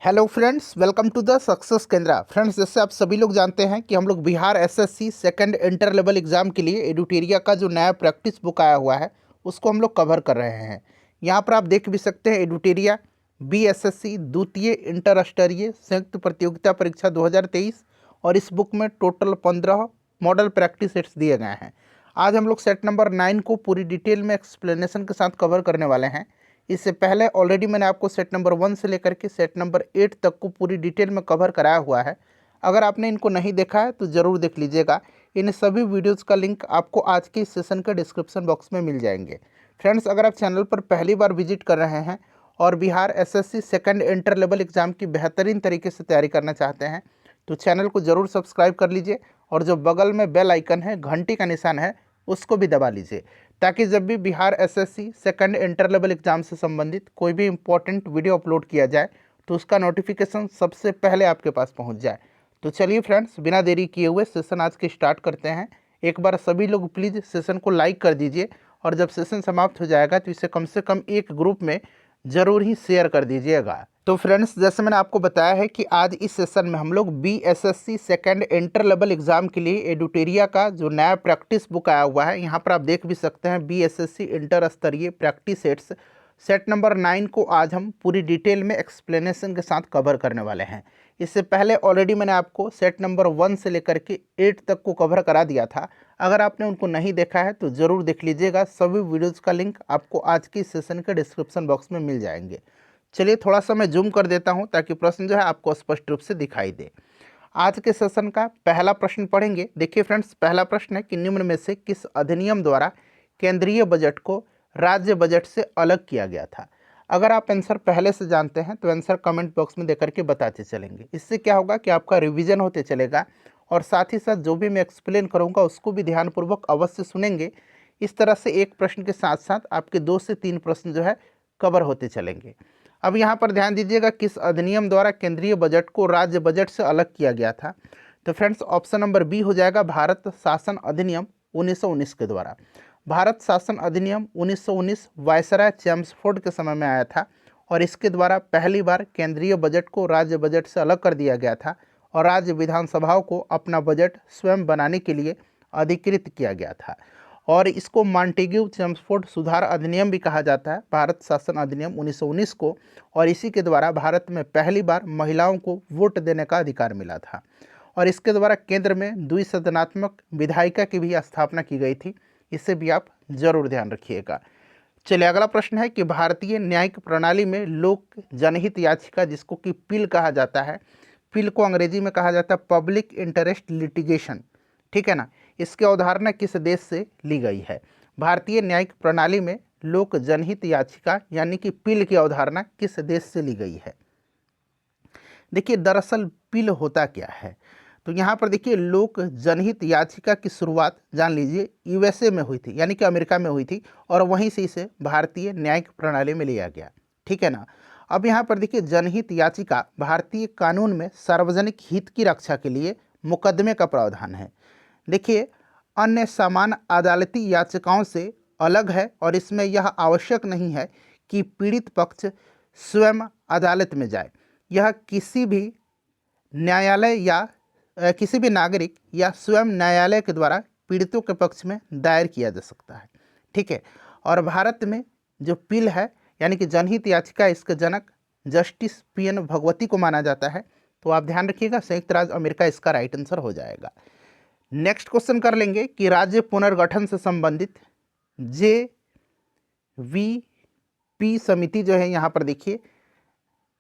Hello friends, welcome to the success Kendra. Friends, जैसे आप सभी लोग जानते हैं कि हम लोग Bihar SSC second inter level exam के लिए एडुटेरिया का जो नया प्रैक्टिस बुक आया हुआ है उसको हम लोग कवर कर रहे हैं। यहाँ पर आप देख भी सकते हैं एडुटेरिया बीएसएससी द्वितीय इंटर स्तरीय संयुक्त प्रतियोगिता परीक्षा 2023 और इस बुक में टोटल 15 मॉडल प्रैक्टिस सेट्स दिए गए हैं। आज हम लोग सेट नंबर 9 को पूरी डिटेल में एक्सप्लेनेशन के साथ कवर करने वाले हैं। इससे पहले ऑलरेडी मैंने आपको सेट नंबर 1 से लेकर के सेट नंबर 8 तक को पूरी डिटेल में कवर कराया हुआ है। अगर आपने इनको नहीं देखा है तो ज़रूर देख लीजिएगा। इन सभी वीडियोज़ का लिंक आपको आज के इस सेशन के डिस्क्रिप्शन बॉक्स में मिल जाएंगे। फ्रेंड्स, अगर आप चैनल पर पहली बार विजिट कर रहे हैं और Bihar SSC second inter level exam की बेहतरीन तरीके से तैयारी करना चाहते हैं तो चैनल को ज़रूर सब्सक्राइब कर लीजिए और जो बगल में बेल आइकन है, घंटी का निशान है, उसको भी दबा लीजिए ताकि जब भी Bihar SSC second inter level exam से संबंधित कोई भी इंपॉर्टेंट वीडियो अपलोड किया जाए तो उसका नोटिफिकेशन सबसे पहले आपके पास पहुंच जाए। तो चलिए फ्रेंड्स, बिना देरी किए हुए सेशन आज के स्टार्ट करते हैं। एक बार सभी लोग प्लीज़ सेशन को लाइक कर दीजिए और जब सेशन समाप्त हो जाएगा तो इसे कम से कम एक ग्रुप में ज़रूर ही शेयर कर दीजिएगा। तो फ्रेंड्स, जैसे मैंने आपको बताया है कि आज इस सेशन में हम लोग BSSC second inter level exam के लिए एडुटेरिया का जो नया प्रैक्टिस बुक आया हुआ है, यहाँ पर आप देख भी सकते हैं बीएसएससी इंटर स्तरीय प्रैक्टिस सेट्स सेट नंबर 9 को आज हम पूरी डिटेल में एक्सप्लेनेशन के साथ कवर करने वाले हैं। इससे पहले ऑलरेडी मैंने आपको सेट नंबर 1 से लेकर के 8 तक को कवर करा दिया था। अगर आपने उनको नहीं देखा है तो ज़रूर देख लीजिएगा। सभी वीडियोज़ का लिंक आपको आज की सेशन के डिस्क्रिप्शन बॉक्स में मिल जाएंगे। चलिए थोड़ा सा मैं जूम कर देता हूं ताकि प्रश्न जो है आपको स्पष्ट रूप से दिखाई दे। आज के सेशन का पहला प्रश्न पढ़ेंगे। देखिए फ्रेंड्स, पहला प्रश्न है कि निम्न में से किस अधिनियम द्वारा केंद्रीय बजट को राज्य बजट से अलग किया गया था। अगर आप आंसर पहले से जानते हैं तो आंसर कमेंट बॉक्स में देकर के बताते चलेंगे। इससे क्या होगा कि आपका रिवीजन होते चलेगा और साथ ही साथ जो भी मैं एक्सप्लेन करूँगा उसको भी ध्यानपूर्वक अवश्य सुनेंगे। इस तरह से एक प्रश्न के साथ साथ आपके 2 से 3 प्रश्न जो है कवर होते चलेंगे। अब यहाँ पर ध्यान दीजिएगा, किस अधिनियम द्वारा केंद्रीय बजट को राज्य बजट से अलग किया गया था। तो फ्रेंड्स, ऑप्शन नंबर बी हो जाएगा भारत शासन अधिनियम 1919 के द्वारा। भारत शासन अधिनियम 1919 वायसराय चेम्सफोर्ड के समय में आया था और इसके द्वारा पहली बार केंद्रीय बजट को राज्य बजट से अलग कर दिया गया था और राज्य विधानसभाओं को अपना बजट स्वयं बनाने के लिए अधिकृत किया गया था और इसको मॉन्टेग्यू चेम्सफोर्ड सुधार अधिनियम भी कहा जाता है, भारत शासन अधिनियम 1919 को। और इसी के द्वारा भारत में पहली बार महिलाओं को वोट देने का अधिकार मिला था और इसके द्वारा केंद्र में द्विसदनात्मक विधायिका की भी स्थापना की गई थी। इसे भी आप जरूर ध्यान रखिएगा। चलिए अगला प्रश्न है कि भारतीय न्यायिक प्रणाली में लोक जनहित याचिका, जिसको कि पिल कहा जाता है, पिल को अंग्रेजी में कहा जाता है पब्लिक इंटरेस्ट लिटिगेशन, ठीक है ना, इसकी अवधारणा किस देश से ली गई है। भारतीय न्यायिक प्रणाली में लोक जनहित याचिका यानी कि पिल की अवधारणा किस देश से ली गई है। देखिए दरअसल पिल होता क्या है, तो यहाँ पर देखिए लोक जनहित याचिका की शुरुआत जान लीजिए यूएसए में हुई थी, यानी कि अमेरिका में हुई थी और वहीं से इसे भारतीय न्यायिक प्रणाली में लिया गया, ठीक है ना। अब यहाँ पर देखिए जनहित याचिका भारतीय कानून में सार्वजनिक हित की रक्षा के लिए मुकदमे का प्रावधान है। देखिए अन्य समान अदालती याचिकाओं से अलग है और इसमें यह आवश्यक नहीं है कि पीड़ित पक्ष स्वयं अदालत में जाए। यह किसी भी न्यायालय या किसी भी नागरिक या स्वयं न्यायालय के द्वारा पीड़ितों के पक्ष में दायर किया जा सकता है, ठीक है। और भारत में जो पिल है यानी कि जनहित याचिका, इसके जनक जस्टिस पीएन भगवती को माना जाता है। तो आप ध्यान रखिएगा, संयुक्त राज्य अमेरिका इसका राइट आंसर हो जाएगा। नेक्स्ट क्वेश्चन कर लेंगे कि राज्य पुनर्गठन से संबंधित JVP समिति जो है, यहाँ पर देखिए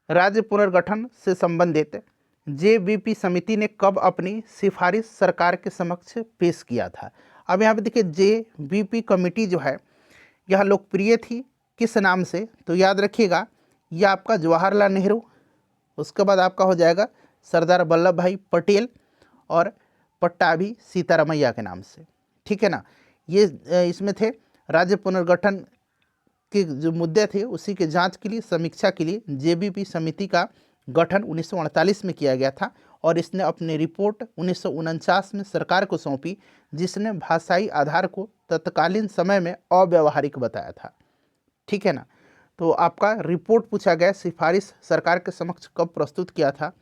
राज्य पुनर्गठन से संबंधित JVP समिति ने कब अपनी सिफारिश सरकार के समक्ष पेश किया था। अब यहाँ पे देखिए JVP कमेटी जो है यह लोकप्रिय थी किस नाम से, तो याद रखिएगा यह आपका जवाहरलाल नेहरू, उसके बाद आपका हो जाएगा सरदार वल्लभ भाई पटेल और पट्टाभी सीतारमैया के नाम से, ठीक है ना। ये इसमें थे राज्य पुनर्गठन के जो मुद्दे थे उसी के जांच के लिए, समीक्षा के लिए JVP समिति का गठन 1948 में किया गया था और इसने अपनी रिपोर्ट 1949 में सरकार को सौंपी, जिसने भाषाई आधार को तत्कालीन समय में अव्यावहारिक बताया था, ठीक है ना। तो आपका रिपोर्ट पूछा गया, सिफारिश सरकार के समक्ष कब प्रस्तुत किया था,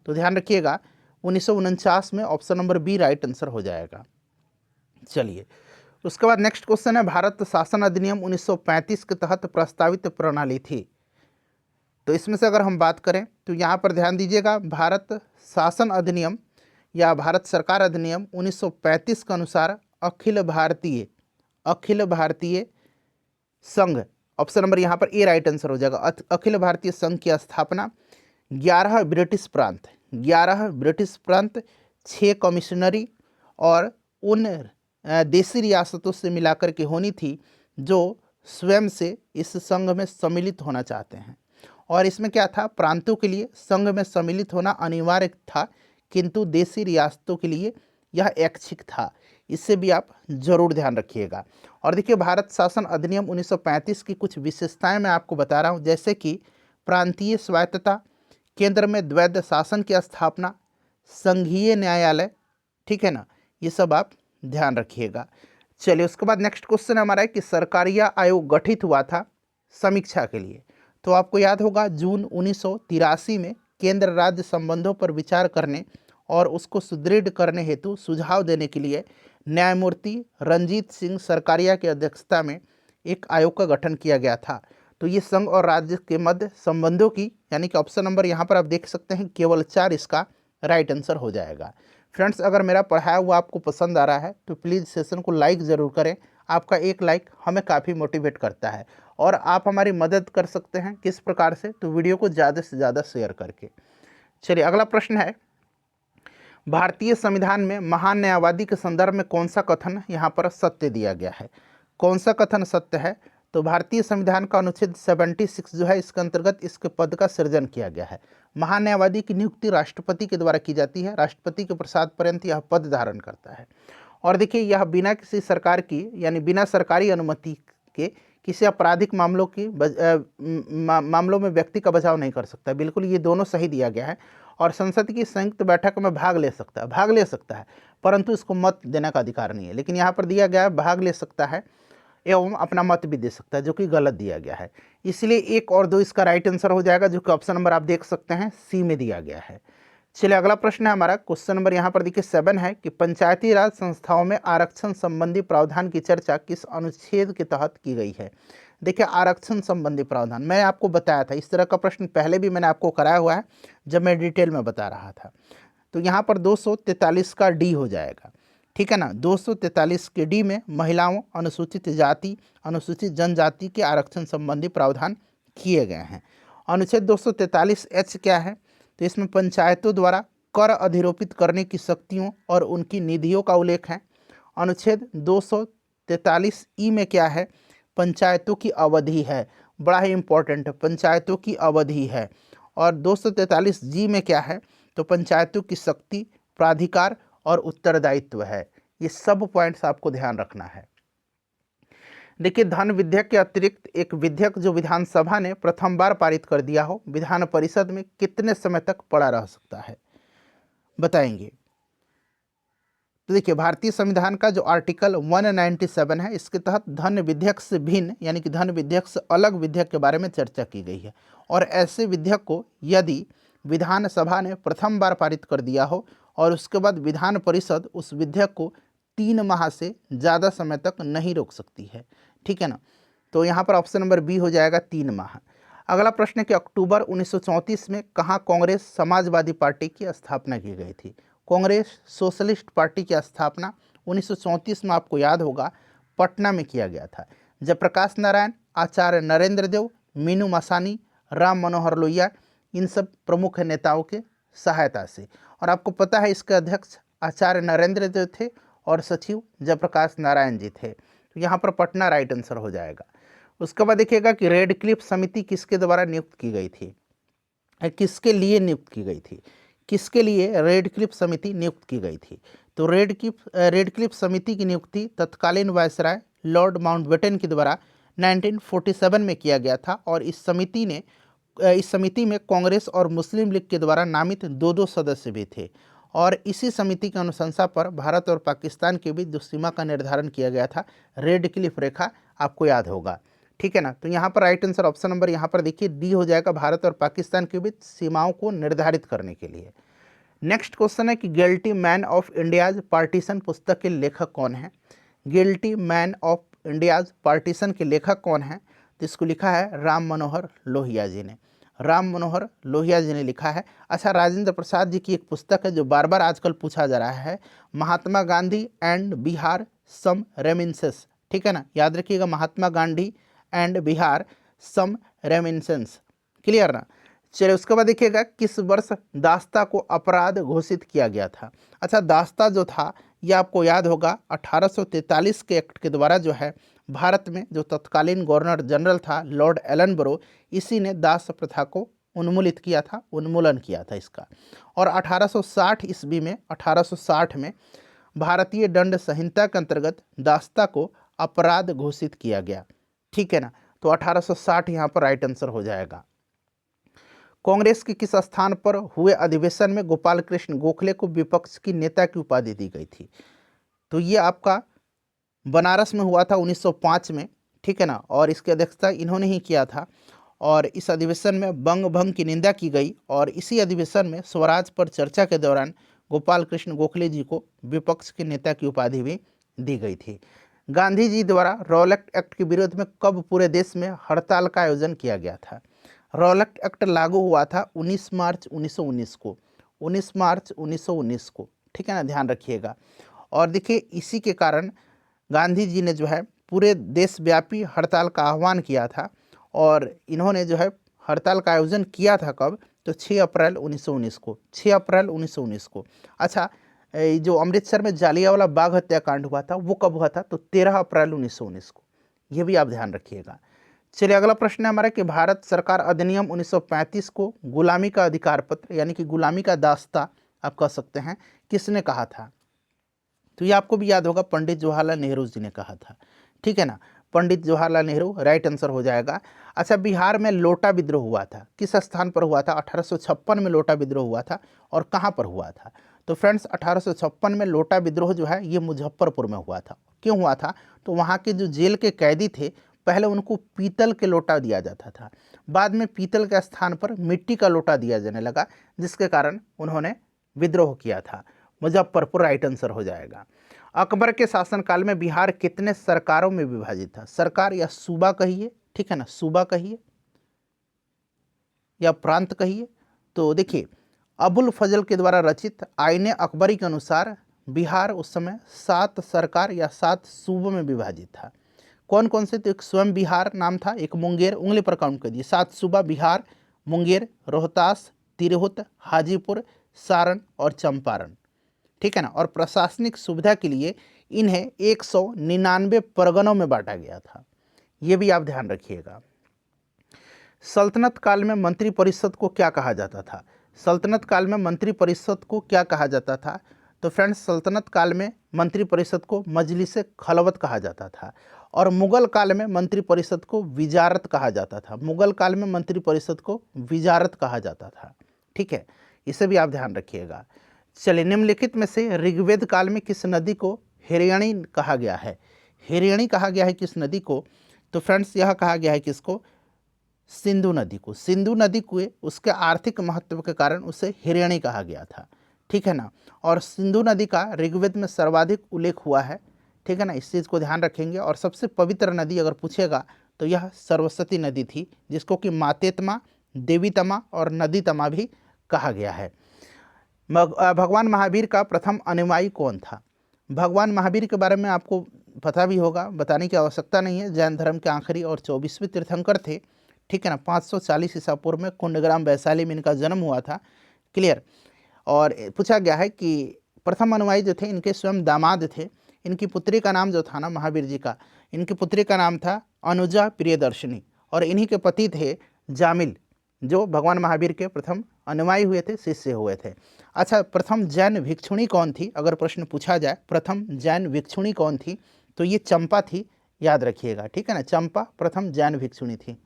तो ध्यान रखिएगा 1949 में, option number B right answer हो जाएगा। चलिए उसके बाद नेक्स्ट क्वेश्चन है, भारत शासन अधिनियम 1935 के तहत प्रस्तावित प्रणाली थी। तो इसमें से अगर हम बात करें तो यहाँ पर ध्यान दीजिएगा, भारत शासन अधिनियम या भारत सरकार अधिनियम 1935 के अनुसार अखिल भारतीय संघ, ऑप्शन नंबर यहाँ पर ए राइट आंसर हो जाएगा, अखिल भारतीय संघ की स्थापना 11 ब्रिटिश प्रांत 6 कमिश्नरी और उन देशी रियासतों से मिलाकर के होनी थी जो स्वयं से इस संघ में सम्मिलित होना चाहते हैं। और इसमें क्या था, प्रांतों के लिए संघ में सम्मिलित होना अनिवार्य था, किंतु देशी रियासतों के लिए यह ऐच्छिक था। इससे भी आप जरूर ध्यान रखिएगा। और देखिए भारत शासन अधिनियम 1935 की कुछ विशेषताएं मैं आपको बता रहा हूं, जैसे कि प्रांतीय स्वायत्तता, केंद्र में द्वैध शासन की स्थापना, संघीय न्यायालय, ठीक है ना, ये सब आप ध्यान रखिएगा। चलिए उसके बाद नेक्स्ट क्वेश्चन हमारा है कि सरकारिया आयोग गठित हुआ था समीक्षा के लिए। तो आपको याद होगा जून 1983 में केंद्र राज्य संबंधों पर विचार करने और उसको सुदृढ़ करने हेतु सुझाव देने के लिए न्यायमूर्ति रंजीत सिंह सरकारिया की अध्यक्षता में एक आयोग का गठन किया गया था। तो ये संघ और राज्य के मध्य संबंधों की, यानी कि ऑप्शन नंबर यहाँ पर आप देख सकते हैं केवल 4 इसका राइट आंसर हो जाएगा। फ्रेंड्स अगर मेरा पढ़ाया हुआ आपको पसंद आ रहा है तो प्लीज़ सेशन को लाइक ज़रूर करें, आपका एक लाइक हमें काफ़ी मोटिवेट करता है। और आप हमारी मदद कर सकते हैं किस प्रकार से, तो वीडियो को ज़्यादा से ज़्यादा शेयर करके। चलिए अगला प्रश्न है, भारतीय संविधान में महान न्यायवादी के संदर्भ में कौन सा कथन यहाँ पर सत्य दिया गया है? कौन सा कथन सत्य है? तो भारतीय संविधान का अनुच्छेद 76 जो है, इसके अंतर्गत इसके पद का सृजन किया गया है। महान न्यायवादी की नियुक्ति राष्ट्रपति के द्वारा की जाती है, राष्ट्रपति के प्रसाद पर्यंत यह पद धारण करता है। और देखिए यह बिना किसी सरकार की, यानी बिना सरकारी अनुमति के किसी आपराधिक मामलों में व्यक्ति का बचाव नहीं कर सकता। बिल्कुल ये दोनों सही दिया गया है। और संसद की संयुक्त बैठक में भाग ले सकता है, परंतु इसको मत देने का अधिकार नहीं है। लेकिन यहाँ पर दिया गया है भाग ले सकता है एवं अपना मत भी दे सकता है, जो कि गलत दिया गया है। इसलिए 1 और 2 इसका राइट आंसर हो जाएगा, जो कि ऑप्शन नंबर आप देख सकते हैं सी में दिया गया है। चलिए अगला प्रश्न है हमारा, क्वेश्चन नंबर यहाँ पर देखिए 7 है कि पंचायती राज संस्थाओं में आरक्षण संबंधी प्रावधान की चर्चा किस अनुच्छेद के तहत की गई है? देखिए आरक्षण संबंधी प्रावधान मैं आपको बताया था, इस तरह का प्रश्न पहले भी मैंने आपको कराया हुआ है जब मैं डिटेल में बता रहा था। तो यहाँ पर 243 का डी हो जाएगा, ठीक है ना। 243 के डी में महिलाओं, अनुसूचित जाति, अनुसूचित जनजाति के आरक्षण संबंधी प्रावधान किए गए हैं। अनुच्छेद 243H क्या है? तो इसमें पंचायतों द्वारा कर अधिरोपित करने की शक्तियों और उनकी निधियों का उल्लेख है। अनुच्छेद 243E में क्या है? पंचायतों की अवधि है, बड़ा ही इंपॉर्टेंट है, पंचायतों की अवधि है। और 243G में क्या है? तो पंचायतों की शक्ति, प्राधिकार और उत्तरदायित्व है। ये सब पॉइंट्स आपको ध्यान रखना है। देखिए धन विधेयक के अतिरिक्त एक विधेयक जो विधानसभा ने प्रथम बार पारित कर दिया हो, विधान परिषद में कितने समय तक पड़ा रह सकता है, बताएंगे? तो देखिए भारतीय संविधान का जो आर्टिकल 197 है, इसके तहत धन विधेयक से भिन्न, यानी कि धन विधेयक से अलग विधेयक के बारे में चर्चा की गई है। और ऐसे विधेयक को यदि विधानसभा ने प्रथम बार पारित कर दिया हो और उसके बाद विधान परिषद उस विधेयक को 3 माह से ज़्यादा समय तक नहीं रोक सकती है, ठीक है ना। तो यहाँ पर ऑप्शन नंबर बी हो जाएगा 3 माह। अगला प्रश्न है कि अक्टूबर 1934 में कहाँ कांग्रेस समाजवादी पार्टी की स्थापना की गई थी? कांग्रेस सोशलिस्ट पार्टी की स्थापना 1934 में आपको याद होगा पटना में किया गया था। जयप्रकाश नारायण, आचार्य नरेंद्र देव, मीनू मसानी, राम मनोहर लोहिया, इन सब प्रमुख नेताओं के सहायता से। और आपको पता है इसके अध्यक्ष आचार्य नरेंद्र देव थे और सचिव जयप्रकाश नारायण जी थे। तो यहाँ पर पटना राइट आंसर हो जाएगा। उसके बाद देखिएगा कि रेड क्लिफ समिति किसके द्वारा नियुक्त की गई थी, किसके लिए नियुक्त की गई थी? किसके लिए रेड क्लिफ समिति नियुक्त की गई थी? तो रेड क्लिफ समिति की नियुक्ति तत्कालीन वायसराय लॉर्ड माउंटबेटन के द्वारा 1947 में किया गया था। और इस समिति में कांग्रेस और मुस्लिम लीग के द्वारा नामित 2-2 सदस्य भी थे। और इसी समिति की अनुशंसा पर भारत और पाकिस्तान के बीच जो सीमा का निर्धारण किया गया था, रेड क्लिफ रेखा, आपको याद होगा, ठीक है ना। तो यहाँ पर राइट आंसर ऑप्शन नंबर यहाँ पर देखिए डी हो जाएगा, भारत और पाकिस्तान के बीच सीमाओं को निर्धारित करने के लिए। नेक्स्ट क्वेश्चन है कि guilty man of India's partition पुस्तक के लेखक कौन है। Guilty man of India's partition के लेखक कौन है, तो इसको लिखा है राम मनोहर लोहिया जी ने। राम मनोहर लोहिया जी ने लिखा है। अच्छा, राजेंद्र प्रसाद जी की एक पुस्तक है जो बार बार आजकल पूछा जा रहा है, Mahatma Gandhi and Bihar some reminiscence. ठीक है ना, याद रखिएगा, Mahatma Gandhi and Bihar some reminiscence. Clear ना। चलिए उसके बाद देखिएगा किस वर्ष दास्ता को अपराध घोषित किया गया था। अच्छा, दास्ता जो था यह आपको याद होगा 1843 के एक्ट के द्वारा जो है भारत में जो तत्कालीन गवर्नर जनरल था लॉर्ड एलनबरो, इसी ने दास प्रथा को उन्मूलित किया था, उन्मूलन किया था इसका। और 1860 ईस्वी में 1860 में भारतीय दंड संहिता के अंतर्गत दास्ता को अपराध घोषित किया गया। ठीक है ना, तो 1860 यहाँ पर राइट आंसर हो जाएगा। कांग्रेस के किस स्थान पर हुए अधिवेशन में गोपाल कृष्ण गोखले को विपक्ष की नेता की उपाधि दी गई थी, तो ये आपका बनारस में हुआ था 1905 में। ठीक है ना, और इसकी अध्यक्षता इन्होंने ही किया था। और इस अधिवेशन में बंग भंग की निंदा की गई और इसी अधिवेशन में स्वराज पर चर्चा के दौरान गोपाल कृष्ण गोखले जी को विपक्ष के नेता की उपाधि भी दी गई थी। गांधी जी द्वारा रॉलेट एक्ट के विरोध में कब पूरे देश में हड़ताल का आयोजन किया गया था। रॉलेट एक्ट लागू हुआ था 19 मार्च 1919 को, 19 मार्च 1919 को। ठीक है ना, ध्यान रखिएगा। और देखिए इसी के कारण गांधी जी ने जो है पूरे देशव्यापी हड़ताल का आह्वान किया था और इन्होंने जो है हड़ताल का आयोजन किया था कब, तो 6 अप्रैल 1919 को, 6 अप्रैल 1919 को। अच्छा, जो अमृतसर में जालियांवाला बाग हत्याकांड हुआ था वो कब हुआ था, तो 13 अप्रैल 1919 को। ये भी आप ध्यान रखिएगा। चलिए अगला प्रश्न है हमारा कि भारत सरकार अधिनियम 1935 को गुलामी का अधिकार पत्र यानी कि गुलामी का दास्ता आप कह सकते हैं किसने कहा था, तो ये आपको भी याद होगा, पंडित जवाहरलाल नेहरू जी ने कहा था। ठीक है ना, पंडित जवाहरलाल नेहरू राइट आंसर हो जाएगा। अच्छा, बिहार में लोटा विद्रोह हुआ था, किस स्थान पर हुआ था, 1856 में लोटा विद्रोह हुआ था और कहाँ पर हुआ था, तो फ्रेंड्स 1856 में लोटा विद्रोह जो है ये मुजफ्फरपुर में हुआ था। क्यों हुआ था, तो वहाँ के जो जेल के कैदी थे पहले उनको पीतल के लोटा दिया जाता था, बाद में पीतल के स्थान पर मिट्टी का लोटा दिया जाने लगा, जिसके कारण उन्होंने विद्रोह किया था। मुजफ्फरपुर राइट आंसर हो जाएगा। अकबर के शासनकाल में बिहार कितने सरकारों में विभाजित था, सरकार या सूबा कहिए, ठीक है ना, सूबा कहिए या प्रांत कहिए। तो देखिए अबुल फजल के द्वारा रचित आईने अकबरी के अनुसार बिहार उस समय 7 सरकार या 7 सूबों में विभाजित था। कौन कौन से, तो एक स्वयं बिहार नाम था, एक मुंगेर, उंगली पर काउंट कर दिए, 7 सूबा बिहार, मुंगेर, रोहतास, तिरहुत, हाजीपुर, सारण और चंपारण। ठीक है ना, और प्रशासनिक सुविधा के लिए इन्हें 199 परगनों में बांटा गया था, ये भी आप ध्यान रखिएगा। सल्तनत काल में मंत्रिपरिषद को क्या कहा जाता था, सल्तनत काल में मंत्रिपरिषद को क्या कहा जाता था, तो फ्रेंड्स सल्तनत काल में मंत्रिपरिषद को मजलिस खलवत कहा जाता था और मुगल काल में मंत्रिपरिषद को विजारत कहा जाता था, मुगल काल में मंत्रिपरिषद को विजारत कहा जाता था। ठीक है, इसे भी आप ध्यान रखिएगा। चलिए निम्नलिखित में से ऋग्वेद काल में किस नदी को हिरण्यणी कहा गया है, हिरण्यणी कहा गया है किस नदी को, तो फ्रेंड्स यह कहा गया है किसको, सिंधु नदी को। सिंधु नदी को उसके आर्थिक महत्व के कारण उसे हिरण्यणी कहा गया था। ठीक है ना, और सिंधु नदी का ऋग्वेद में सर्वाधिक उल्लेख हुआ है। ठीक है ना, इस चीज़ को ध्यान रखेंगे। और सबसे पवित्र नदी अगर पूछेगा तो यह सरस्वती नदी थी, जिसको कि मातेतमा, देवीतमा और नदीतमा भी कहा गया है। भगवान महावीर का प्रथम अनुयायी कौन था, भगवान महावीर के बारे में आपको पता भी होगा, बताने की आवश्यकता नहीं है, जैन धर्म के आखिरी और 24वें तीर्थंकर थे। ठीक है ना, 540 ईसा पूर्व में कुंडग्राम वैशाली में इनका जन्म हुआ था। क्लियर। और पूछा गया है कि प्रथम अनुयायी जो थे इनके स्वयं दामाद थे, इनकी पुत्री का नाम जो था ना महावीर जी का, इनकी पुत्री का नाम था अनुजा प्रियदर्शनी और इन्हीं के पति थे जामिल, जो भगवान महावीर के प्रथम अनुयायी हुए थे, शिष्य हुए थे। अच्छा, प्रथम जैन भिक्षुणी कौन थी, अगर प्रश्न पूछा जाए प्रथम जैन भिक्षुणी कौन थी, तो ये चंपा थी, याद रखिएगा। ठीक है ना, चंपा प्रथम जैन भिक्षुणी थी।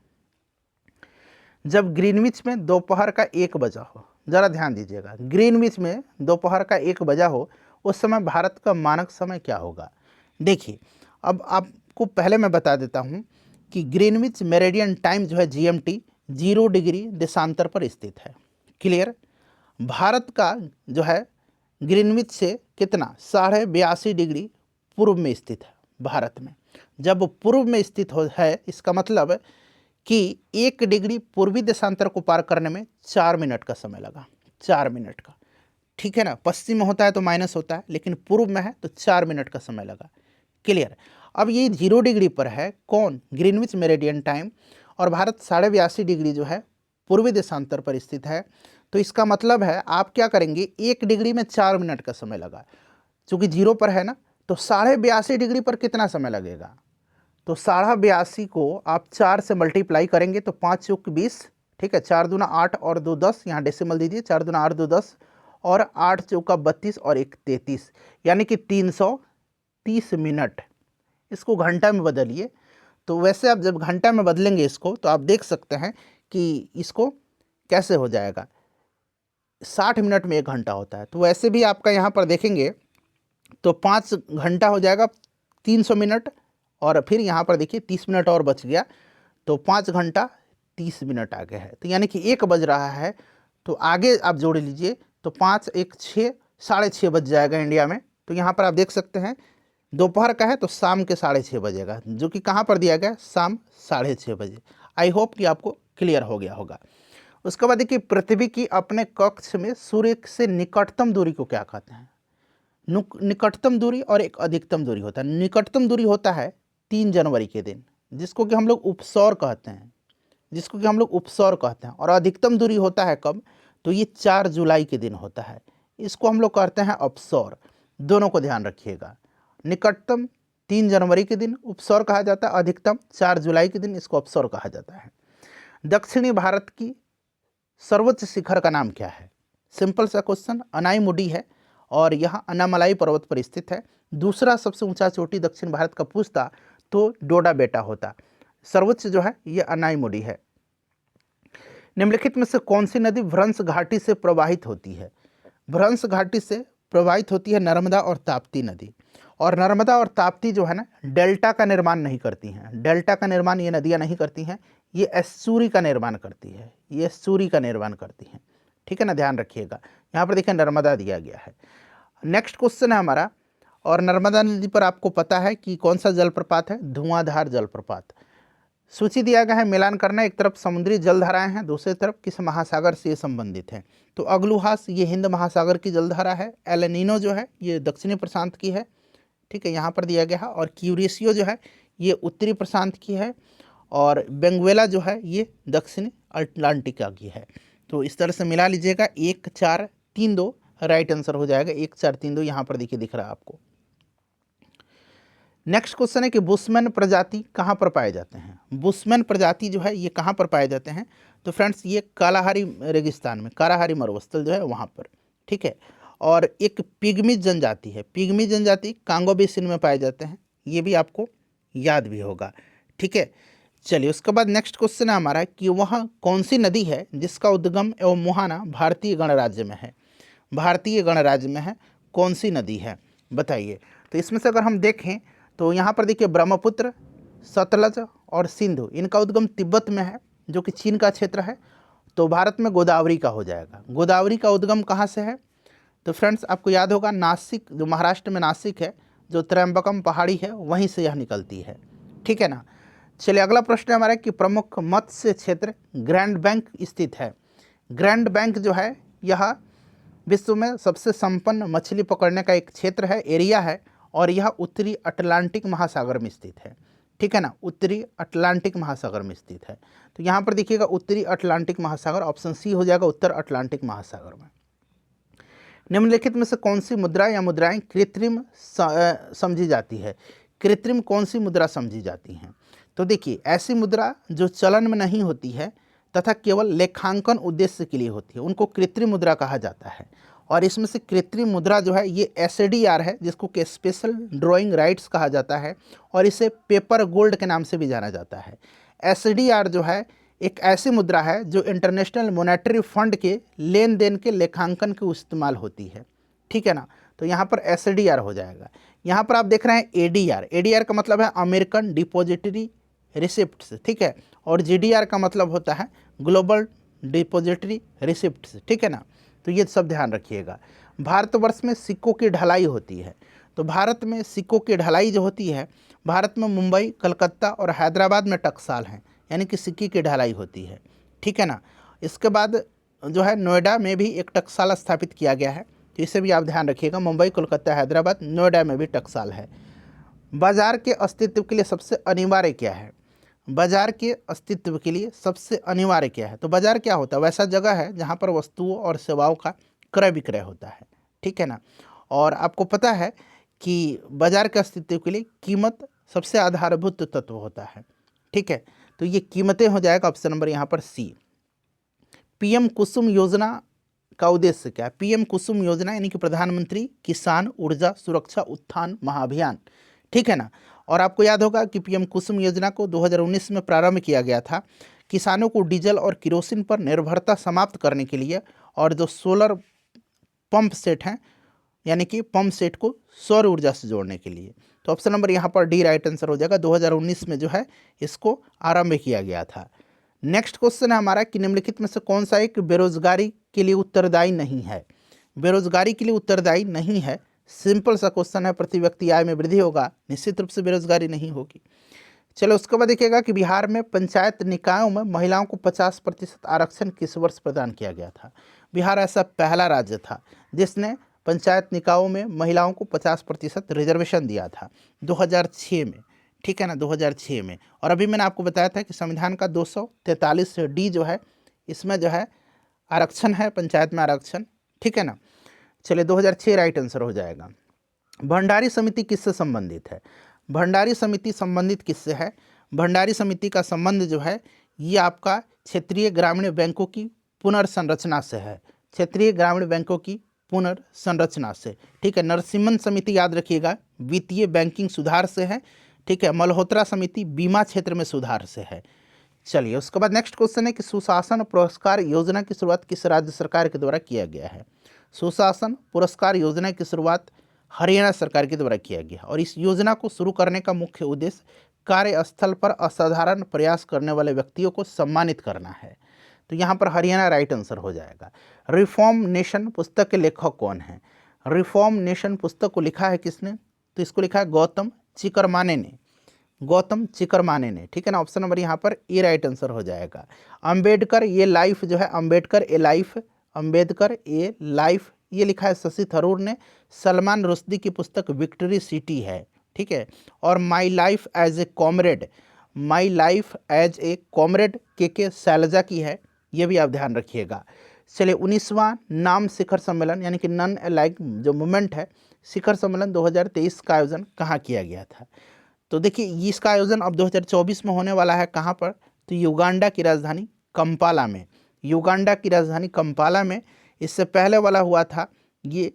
जब ग्रीनविच में दोपहर का 1 बजा हो, ज़रा ध्यान दीजिएगा, ग्रीनविच में दोपहर का 1 बजा हो, उस समय भारत का मानक समय क्या होगा। देखिए अब आपको पहले मैं बता देता हूँ कि ग्रीनविच मेरिडियन टाइम जो है GMT 0 डिग्री देशांतर पर स्थित है। क्लियर। भारत का जो है ग्रीनविच से कितना 82.5 डिग्री पूर्व में स्थित है भारत में। जब पूर्व में स्थित है इसका मतलब कि 1 डिग्री पूर्वी देशांतर को पार करने में 4 मिनट का समय लगा, 4 मिनट का। ठीक है ना, पश्चिम में होता है तो माइनस होता है, लेकिन पूर्व में है तो 4 मिनट का समय लगा। क्लियर। अब ये 0 डिग्री पर है कौन, ग्रीनविच मेरिडियन टाइम, और भारत 82.5 डिग्री जो है पूर्वी देशांतर पर स्थित है। तो इसका मतलब है आप क्या करेंगे, 1 डिग्री में 4 मिनट का समय लगा, चूंकि 0 पर है ना, तो 82.5 डिग्री पर कितना समय लगेगा, तो 82.5 को आप 4 से मल्टीप्लाई करेंगे तो 5 चौक 20, ठीक है, 4 दूना 8 और 2 10, यहाँ डेसिमल दीजिए, 4 दूना 8 2 10 और 8 चौका 32 और 1 33, यानी कि 330 मिनट। इसको घंटा में बदलिए, तो वैसे आप जब घंटा में बदलेंगे इसको तो आप देख सकते हैं कि इसको कैसे हो जाएगा, 60 मिनट में 1 घंटा होता है। तो वैसे भी आपका यहाँ पर देखेंगे तो 5 घंटा हो जाएगा 300 मिनट, और फिर यहाँ पर देखिए 30 मिनट और बच गया, तो 5 घंटा 30 मिनट आगे है। तो यानी कि 1 बज रहा है, तो आगे आप जोड़ लीजिए तो 5 1 6, 6:30 बज जाएगा इंडिया में। तो यहाँ पर आप देख सकते हैं दोपहर का है तो शाम के 6:30 बजेगा, जो कि कहाँ पर दिया गया, शाम 6:30 बजे। आई होप कि आपको क्लियर हो गया होगा। उसके बाद देखिए पृथ्वी की अपने कक्ष में सूर्य से निकटतम दूरी को क्या कहते हैं। निकटतम दूरी और एक अधिकतम दूरी होता है। निकटतम दूरी होता है 3 जनवरी के दिन, जिसको कि हम लोग उपसौर कहते हैं, और अधिकतम दूरी होता है कब, तो ये 4 जुलाई के दिन होता है, इसको हम लोग कहते हैं अपसौर। दोनों को ध्यान रखिएगा, निकटतम 3 जनवरी के दिन उपसौर कहा जाता है, अधिकतम 4 जुलाई के दिन इसको अपसौर कहा जाता है। दक्षिणी भारत की सर्वोच्च शिखर का नाम क्या है, सिंपल सा क्वेश्चन, अनाईमुडी है और यह अन्नामलाई पर्वत पर स्थित है। दूसरा सबसे ऊंचा चोटी दक्षिण भारत का पूछता तो डोडा बेटा होता, सर्वोच्च जो है ये अनाईमुडी है। निम्नलिखित में से कौन सी नदी भ्रंश घाटी से प्रवाहित होती है, भ्रंश घाटी से प्रवाहित होती है नर्मदा और ताप्ती नदी। और नर्मदा और ताप्ती जो है ना डेल्टा का निर्माण नहीं करती हैं, डेल्टा का निर्माण ये नदियाँ नहीं करती हैं, ये एस्चुरी का निर्माण करती है, ये एस्चुरी का निर्माण करती हैं। ठीक है ना, ध्यान रखिएगा। यहाँ पर देखिए नर्मदा दिया गया है। नेक्स्ट क्वेश्चन है हमारा, और नर्मदा नदी पर आपको पता है कि कौन सा जलप्रपात है, धुआंधार जलप्रपात। सूची दिया गया है, मिलान करना, एक तरफ समुद्री जलधाराएं हैं, दूसरी तरफ किस महासागर से ये संबंधित है। तो अग्लुहास ये हिंद महासागर की जलधारा है, एलेनिनो जो है ये दक्षिणी प्रशांत की है, ठीक है, यहाँ पर दिया गया है। और क्यूरेशियो जो है ये उत्तरी प्रशांत की है, और बेंगुएला जो है ये दक्षिणी अटलांटिका की है। तो इस तरह से मिला लीजिएगा, 1 4 3 2 राइट आंसर हो जाएगा, 1 4 3 2 यहाँ पर देखिए दिख रहा है आपको। नेक्स्ट क्वेश्चन है कि बुशमैन प्रजाति कहाँ पर पाए जाते हैं। बुशमैन प्रजाति जो है ये कहाँ पर पाए जाते हैं, तो फ्रेंड्स ये कालाहारी रेगिस्तान में, कालाहारी मरुस्थल जो है वहाँ पर, ठीक है। और एक पिग्मी जनजाति है, पिग्मी जनजाति कांगो बेसिन में पाए जाते हैं, ये भी आपको याद भी होगा, ठीक है। चलिए उसके बाद नेक्स्ट क्वेश्चन है हमारा कि वह कौन सी नदी है जिसका उद्गम एवं मुहाना भारतीय गणराज्य में है, भारतीय गणराज्य में है, कौन सी नदी है बताइए। तो इसमें से अगर हम देखें तो यहाँ पर देखिए ब्रह्मपुत्र, सतलज और सिंधु, इनका उद्गम तिब्बत में है जो कि चीन का क्षेत्र है। तो भारत में गोदावरी का हो जाएगा। गोदावरी का उद्गम कहाँ से है, तो फ्रेंड्स आपको याद होगा नासिक, जो महाराष्ट्र में नासिक है, जो त्रयंबकम पहाड़ी है वहीं से यह निकलती है, ठीक है ना। चलिए अगला प्रश्न है हमारा कि प्रमुख मत्स्य क्षेत्र ग्रैंड बैंक स्थित है। ग्रैंड बैंक जो है यह विश्व में सबसे संपन्न मछली पकड़ने का एक क्षेत्र है, एरिया है, और यह उत्तरी अटलांटिक महासागर में स्थित है, ठीक है ना, उत्तरी अटलांटिक महासागर में स्थित है। तो यहाँ पर देखिएगा उत्तरी अटलांटिक महासागर, ऑप्शन सी हो जाएगा, उत्तर अटलांटिक महासागर में। निम्नलिखित में से कौन सी मुद्रा या मुद्राएं कृत्रिम समझी जाती है, कृत्रिम कौन सी मुद्रा समझी जाती हैं। तो देखिए ऐसी मुद्रा जो चलन में नहीं होती है तथा केवल लेखांकन उद्देश्य के लिए होती है, उनको कृत्रिम मुद्रा कहा जाता है। और इसमें से कृत्रिम मुद्रा जो है ये SDR है, जिसको कि स्पेशल ड्राइंग राइट्स कहा जाता है, और इसे पेपर गोल्ड के नाम से भी जाना जाता है। SDR जो है एक ऐसी मुद्रा है जो इंटरनेशनल मॉनेटरी फंड के लेन देन के लेखांकन के इस्तेमाल होती है, ठीक है ना। तो यहाँ पर SDR हो जाएगा। यहाँ पर आप देख रहे हैं ADR, ADR का मतलब है अमेरिकन डिपॉजिटरी रिसिप्ट्स, ठीक है। और GDR का मतलब होता है ग्लोबल डिपॉजिटरी रिसिप्ट्स, ठीक है ना। तो ये सब ध्यान रखिएगा। भारतवर्ष में सिक्कों की ढलाई होती है, तो भारत में सिक्कों की ढलाई जो होती है, भारत में मुंबई, कलकत्ता और हैदराबाद में टकसाल हैं, यानी कि सिक्के की ढलाई होती है, ठीक है ना। इसके बाद जो है नोएडा में भी एक टकसाल स्थापित किया गया है, तो इसे भी आप ध्यान रखिएगा। मुंबई, कोलकाता, हैदराबाद, नोएडा में भी टकसाल है। बाजार के अस्तित्व के लिए सबसे अनिवार्य क्या है? बाजार के अस्तित्व के लिए सबसे अनिवार्य क्या है? तो बाजार क्या होता है? वैसा जगह है जहाँ पर वस्तुओं और सेवाओं का क्रय विक्रय होता है, ठीक है ना। और आपको पता है कि बाजार के अस्तित्व के लिए कीमत सबसे आधारभूत तत्व होता है, ठीक है। तो ये कीमतें हो जाएगा ऑप्शन नंबर यहाँ पर सी। PM कुसुम योजना का उद्देश्य क्या है? PM कुसुम योजना यानी कि प्रधानमंत्री किसान ऊर्जा सुरक्षा उत्थान महाअभियान, ठीक है ना। और आपको याद होगा कि PM कुसुम योजना को 2019 में प्रारंभ किया गया था किसानों को डीजल और किरोसिन पर निर्भरता समाप्त करने के लिए, और जो सोलर पंप सेट हैं यानी कि पंप सेट को सौर ऊर्जा से जोड़ने के लिए। तो ऑप्शन नंबर यहाँ पर डी राइट आंसर हो जाएगा। 2019 में जो है इसको आरंभ किया गया था। नेक्स्ट क्वेश्चन है हमारा कि निम्नलिखित में से कौन सा एक बेरोजगारी के लिए उत्तरदायी नहीं है? बेरोजगारी के लिए उत्तरदायी नहीं है, सिंपल सा क्वेश्चन है। प्रति व्यक्ति आय में वृद्धि होगा, निश्चित रूप से बेरोजगारी नहीं होगी। चलो उसके बाद देखिएगा कि बिहार में पंचायत निकायों में महिलाओं को 50% आरक्षण किस वर्ष प्रदान किया गया था? बिहार ऐसा पहला राज्य था जिसने पंचायत निकायों में महिलाओं को 50% रिजर्वेशन दिया था 2006 में, ठीक है ना, 2006 में। और अभी मैंने आपको बताया था कि संविधान का 243D जो है इसमें जो है आरक्षण है, पंचायत में आरक्षण, ठीक है ना। चलिए 2006 राइट आंसर हो जाएगा। भंडारी समिति किससे संबंधित है? भंडारी समिति संबंधित किससे है? भंडारी समिति का संबंध जो है ये आपका क्षेत्रीय ग्रामीण बैंकों की पुनर्संरचना से है, क्षेत्रीय ग्रामीण बैंकों की पुनर्संरचना से, ठीक है। नरसिम्हन समिति याद रखिएगा वित्तीय बैंकिंग सुधार से है, ठीक है। मल्होत्रा समिति बीमा क्षेत्र में सुधार से है। चलिए उसके बाद नेक्स्ट क्वेश्चन है कि सुशासन पुरस्कार योजना की शुरुआत किस राज्य सरकार के द्वारा किया गया है? सुशासन पुरस्कार योजना की शुरुआत हरियाणा सरकार के द्वारा किया गया, और इस योजना को शुरू करने का मुख्य उद्देश्य कार्यस्थल पर असाधारण प्रयास करने वाले व्यक्तियों को सम्मानित करना है। तो यहाँ पर हरियाणा राइट आंसर हो जाएगा। रिफॉर्म नेशन पुस्तक के लेखक कौन है? रिफॉर्म नेशन पुस्तक को लिखा है किसने? तो इसको लिखा है गौतम चिकरमाने ने, गौतम चिकरमाने ने, ठीक है ना। ऑप्शन नंबर यहाँ पर ए राइट आंसर हो जाएगा। अंबेडकर ये लाइफ जो है, अंबेडकर ए लाइफ, अंबेडकर ए लाइफ ये लिखा है शशि थरूर ने। सलमान रुश्दी की पुस्तक विक्ट्री सिटी है, ठीक है। और my life as a comrade, my life as a comrade K Shailaja की है, ये भी आप ध्यान रखिएगा। चलिए 19वां नाम शिखर सम्मेलन यानी कि नन अलाइक जो मूवमेंट है, शिखर सम्मेलन 2023 का आयोजन कहाँ किया गया था? तो देखिए इसका आयोजन अब 2024 में होने वाला है, कहाँ पर? तो युगांडा की राजधानी कंपाला में, युगांडा की राजधानी कंपाला में। इससे पहले वाला हुआ था ये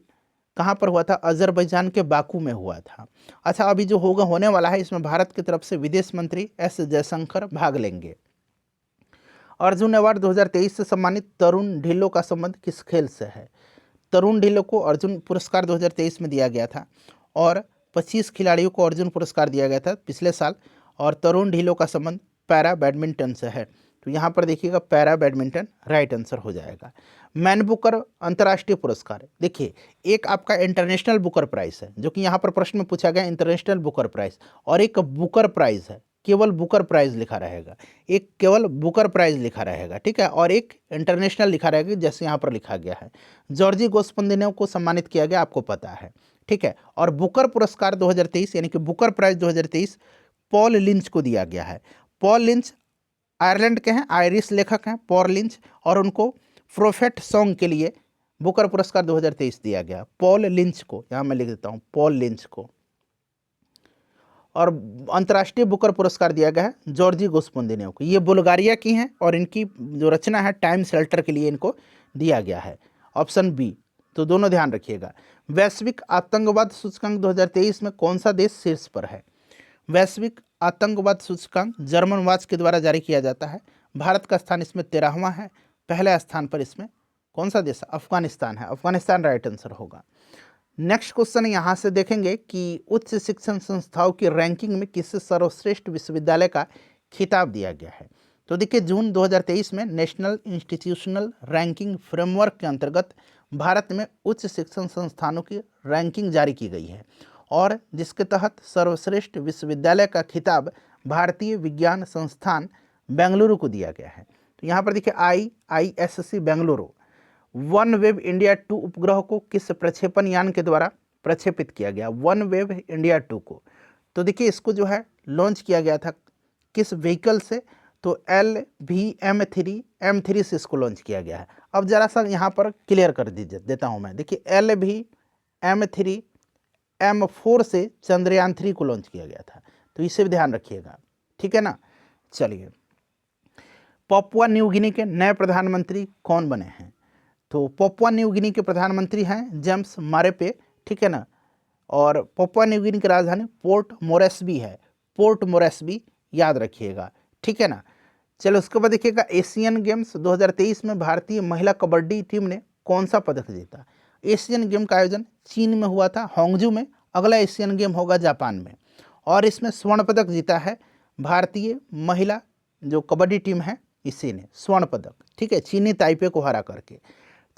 कहाँ पर हुआ था? अजरबैजान के बाकू में हुआ था। अच्छा अभी जो होने वाला है इसमें भारत की तरफ से विदेश मंत्री एस जयशंकर भाग लेंगे। अर्जुन अवार्ड 2023 से सम्मानित तरुण ढिल्लों का संबंध किस खेल से है? तरुण ढिल्लों को अर्जुन पुरस्कार 2023 में दिया गया था, और 25 खिलाड़ियों को अर्जुन पुरस्कार दिया गया था पिछले साल, और तरुण ढिल्लों का संबंध पैरा बैडमिंटन से है। तो यहाँ पर देखिएगा पैरा बैडमिंटन राइट आंसर हो जाएगा। मैन बुकर अंतर्राष्ट्रीय पुरस्कार, देखिए एक आपका इंटरनेशनल बुकर प्राइज है जो कि यहाँ पर प्रश्न में पूछा गया, इंटरनेशनल बुकर प्राइज, और एक बुकर प्राइज है, केवल बुकर प्राइज लिखा रहेगा, एक केवल बुकर प्राइज लिखा रहेगा, ठीक है। और एक इंटरनेशनल लिखा रहेगा जैसे यहाँ पर लिखा गया है। जॉर्जी गोस्पंदिनोव को सम्मानित किया गया, आपको पता है, ठीक है। और बुकर पुरस्कार 2023 यानी कि बुकर प्राइज 2023 पॉल लिंच को दिया गया है। पॉल लिंच आयरलैंड के हैं, आयरिश लेखक हैं पॉल लिंच, और उनको प्रोफेट सॉन्ग के लिए बुकर पुरस्कार 2023 दिया गया पॉल लिंच को, यहाँ मैं लिख देता हूँ पॉल लिंच को। और अंतर्राष्ट्रीय बुकर पुरस्कार दिया गया है जॉर्जी गोस्पंदिनोव को, ये बुल्गारिया की हैं, और इनकी जो रचना है टाइम शेल्टर के लिए इनको दिया गया है, ऑप्शन बी। तो दोनों ध्यान रखिएगा। वैश्विक आतंकवाद सूचकांक 2023 में कौन सा देश शीर्ष पर है? वैश्विक आतंकवाद सूचकांक जर्मन वाच के द्वारा जारी किया जाता है। भारत का स्थान इसमें 13वां है, पहले स्थान पर इसमें कौन सा देश? अफगानिस्तान है, अफगानिस्तान राइट आंसर होगा। नेक्स्ट क्वेश्चन यहाँ से देखेंगे कि उच्च शिक्षण संस्थाओं की रैंकिंग में किस सर्वश्रेष्ठ विश्वविद्यालय का खिताब दिया गया है। तो देखिए जून 2023 में नेशनल इंस्टीट्यूशनल रैंकिंग फ्रेमवर्क के अंतर्गत भारत में उच्च शिक्षण संस्थानों की रैंकिंग जारी की गई है और जिसके तहत सर्वश्रेष्ठ विश्वविद्यालय का खिताब भारतीय विज्ञान संस्थान बेंगलुरु को दिया गया है। तो यहाँ पर देखिए IISc Bengaluru one web India 2 उपग्रह को किस प्रक्षेपण यान के द्वारा प्रक्षेपित किया गया, वन वेब इंडिया 2 को। तो देखिए इसको जो है लॉन्च किया गया था किस व्हीकल से, तो LVM-3 से इसको लॉन्च किया गया है। अब जरा सा यहाँ पर क्लियर कर देता हूँ मैं। देखिए LVM-3 M4 से चंद्रयान 3 को लॉन्च किया गया था, तो इसे भी ध्यान रखिएगा, ठीक है ना। चलिए, पापुआ न्यू गिनी के नए प्रधानमंत्री कौन बने हैं, तो पापुआ न्यू गिनी के प्रधानमंत्री हैं जेम्स मारेपे, ठीक है ना। और पापुआ न्यू गिनी की राजधानी पोर्ट मोरेस्बी है, पोर्ट मोरेस्बी याद रखिएगा, ठीक है ना। चलो उसके बाद देखिएगा एशियन गेम्स 2023 में भारतीय महिला कबड्डी टीम ने कौन सा पदक जीता। एशियन गेम का आयोजन चीन में हुआ था, होंगजू में। अगला एशियन गेम होगा जापान में, और इसमें स्वर्ण पदक जीता है भारतीय महिला जो कबड्डी टीम है, इसी ने स्वर्ण पदक, ठीक है, चीनी ताइपे को हरा करके।